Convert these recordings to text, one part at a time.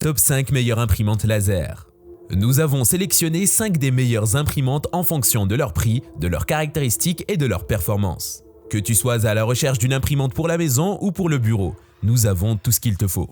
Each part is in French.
Top 5 meilleures imprimantes laser. Nous avons sélectionné 5 des meilleures imprimantes en fonction de leur prix, de leurs caractéristiques et de leur performance. Que tu sois à la recherche d'une imprimante pour la maison ou pour le bureau, nous avons tout ce qu'il te faut.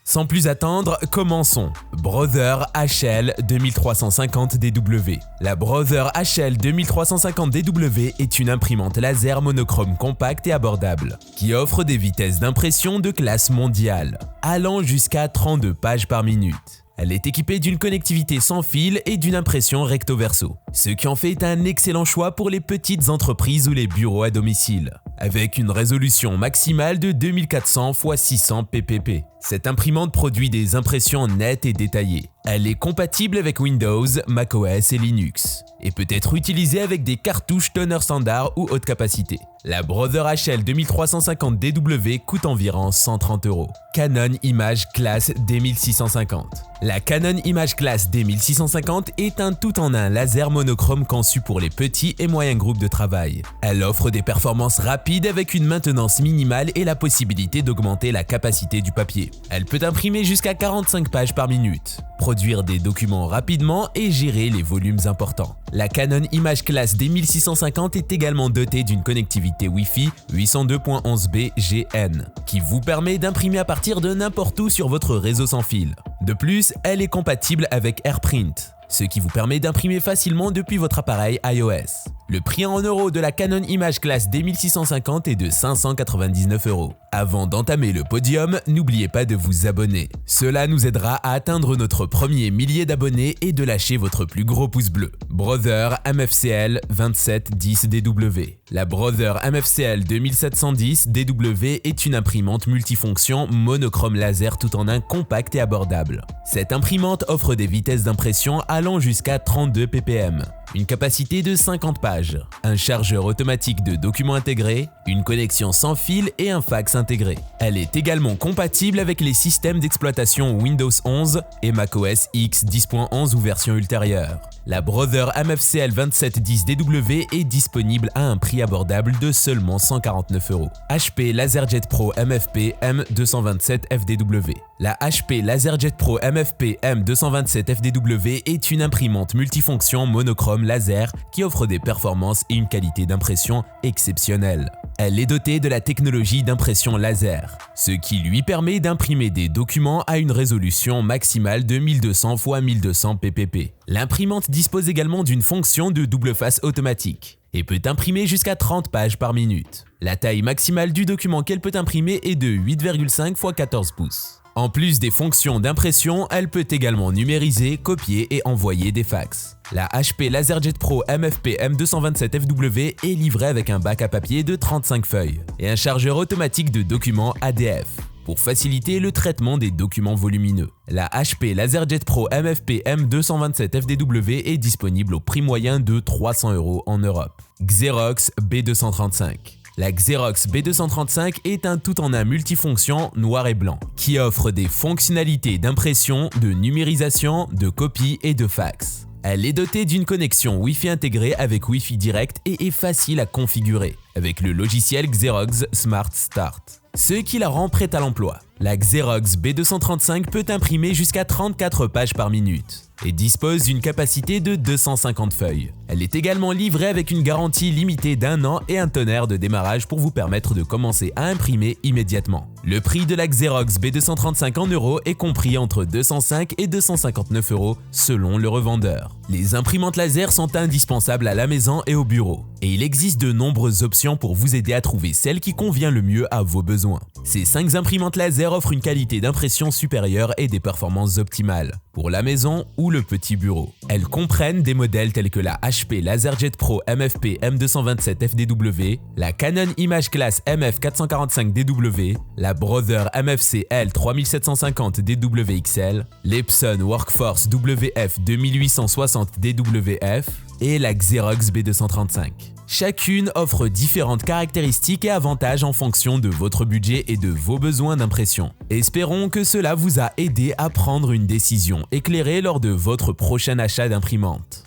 Sans plus attendre, commençons. Brother HL 2350DW. La Brother HL 2350DW est une imprimante laser monochrome compacte et abordable, qui offre des vitesses d'impression de classe mondiale, allant jusqu'à 32 pages par minute. Elle est équipée d'une connectivité sans fil et d'une impression recto-verso, ce qui en fait un excellent choix pour les petites entreprises ou les bureaux à domicile. Avec une résolution maximale de 2400 x 600 ppp. Cette imprimante produit des impressions nettes et détaillées. Elle est compatible avec Windows, macOS et Linux, et peut être utilisée avec des cartouches toner standard ou haute capacité. La Brother HL 2350DW coûte environ 130 €. Canon Image Class D1650. La Canon Image Class D1650 est un tout-en-un laser monochrome conçu pour les petits et moyens groupes de travail. Elle offre des performances rapides avec une maintenance minimale et la possibilité d'augmenter la capacité du papier. Elle peut imprimer jusqu'à 45 pages par minute, produire des documents rapidement et gérer les volumes importants. La Canon Image Class D1650 est également dotée d'une connectivité Wi-Fi 802.11b GN, qui vous permet d'imprimer à partir de n'importe où sur votre réseau sans fil. De plus, elle est compatible avec AirPrint, ce qui vous permet d'imprimer facilement depuis votre appareil iOS. Le prix en euros de la Canon Image Class D1650 est de 599 €. Avant d'entamer le podium, n'oubliez pas de vous abonner. Cela nous aidera à atteindre notre premier millier d'abonnés et de lâcher votre plus gros pouce bleu. Brother MFCL 2710DW. La Brother MFCL 2710DW est une imprimante multifonction monochrome laser tout en un compact et abordable. Cette imprimante offre des vitesses d'impression allant jusqu'à 32 ppm. Une capacité de 50 pages, un chargeur automatique de documents intégré, une connexion sans fil et un fax intégré. Elle est également compatible avec les systèmes d'exploitation Windows 11 et macOS X 10.11 ou version ultérieure. La Brother MFCL 2710DW est disponible à un prix abordable de seulement 149 €. HP LaserJet Pro MFP M227FDW. La HP LaserJet Pro MFP M227FDW est une imprimante multifonction monochrome laser qui offre des performances et une qualité d'impression exceptionnelle. Elle est dotée de la technologie d'impression laser, ce qui lui permet d'imprimer des documents à une résolution maximale de 1200 x 1200 ppp. L'imprimante dispose également d'une fonction de double face automatique et peut imprimer jusqu'à 30 pages par minute. La taille maximale du document qu'elle peut imprimer est de 8,5 x 14 pouces. En plus des fonctions d'impression, elle peut également numériser, copier et envoyer des fax. La HP LaserJet Pro MFP M227FW est livrée avec un bac à papier de 35 feuilles et un chargeur automatique de documents ADF pour faciliter le traitement des documents volumineux. La HP LaserJet Pro MFP M227FDW est disponible au prix moyen de 300 € en Europe. Xerox B235. La Xerox B235 est un tout-en-un multifonction noir et blanc qui offre des fonctionnalités d'impression, de numérisation, de copie et de fax. Elle est dotée d'une connexion Wi-Fi intégrée avec Wi-Fi direct et est facile à configurer avec le logiciel Xerox Smart Start, ce qui la rend prête à l'emploi. La Xerox B235 peut imprimer jusqu'à 34 pages par minute et dispose d'une capacité de 250 feuilles. Elle est également livrée avec une garantie limitée d'1 an et un tonnerre de démarrage pour vous permettre de commencer à imprimer immédiatement. Le prix de la Xerox B235 en euros est compris entre 205 et 259 € selon le revendeur. Les imprimantes laser sont indispensables à la maison et au bureau, et il existe de nombreuses options pour vous aider à trouver celle qui convient le mieux à vos besoins. Ces 5 imprimantes laser offrent une qualité d'impression supérieure et des performances optimales pour la maison ou le petit bureau. Elles comprennent des modèles tels que la HP LaserJet Pro MFP M227FDW, la Canon Image Class MF445DW, la Brother MFCL 3750DWXL, l'Epson Workforce WF 2860DWF et la Xerox B235. Chacune offre différentes caractéristiques et avantages en fonction de votre budget et de vos besoins d'impression. Espérons que cela vous a aidé à prendre une décision éclairée lors de votre prochain achat d'imprimante.